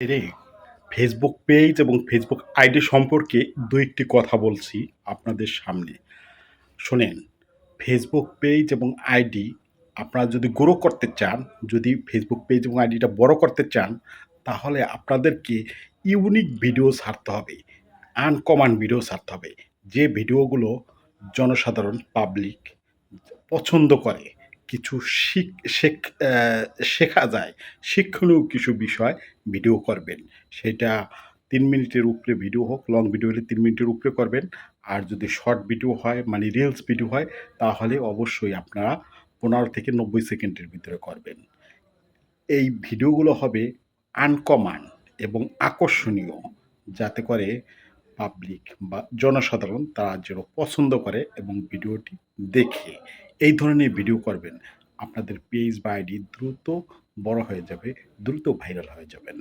রে Facebook page এবং Facebook ID সম্পর্কে ২-১টি কথা বলছি আপনাদের সামনে। শোনেন, ফেসবুক পেজ এবং আইডি আপনারা যদি গ্রো করতে চান, যদি ফেসবুক পেজ এবং আইডিটা বড় করতে চান, তাহলে আপনাদেরকে ইউনিক ভিডিও ছাড়তে হবে। আনকমন ভিডিও ছাড়তে হবে। যে ভিডিওগুলো জনসাধারণ পাবলিক পছন্দ করে। কিছু শিক শেখ অ্যা শেখা যায়। শিক্ষণীয় কিছু বিষয় ভিডিও করবেন। সেটা ৩ মিনিটের উপরে ভিডিও হোক, লং ভিডিও হলে ৩ মিনিটের উপরে করবেন। আর যদি শর্ট ভিডিও হয় মানে রিলস ভিডিও হয় তাহলে অবশ্যই আপনারা ১৫ থেকে ৯০ সেকেন্ডের ভিতরে করবেন। এই ভিডিওগুলো হবে আনকমন এবং আকর্ষণীয়। যাতে করে পাবলিক বা জনসাধারণ তারা যেন পছন্দ করে এবং ভিডিওটি দেখে। এই ধরনের ভিডিও করবেন। আপনাদের পেজ বা আইডি দ্রুত বড় হয়ে যাবে, দ্রুত ভাইরাল হয়ে যাবেন।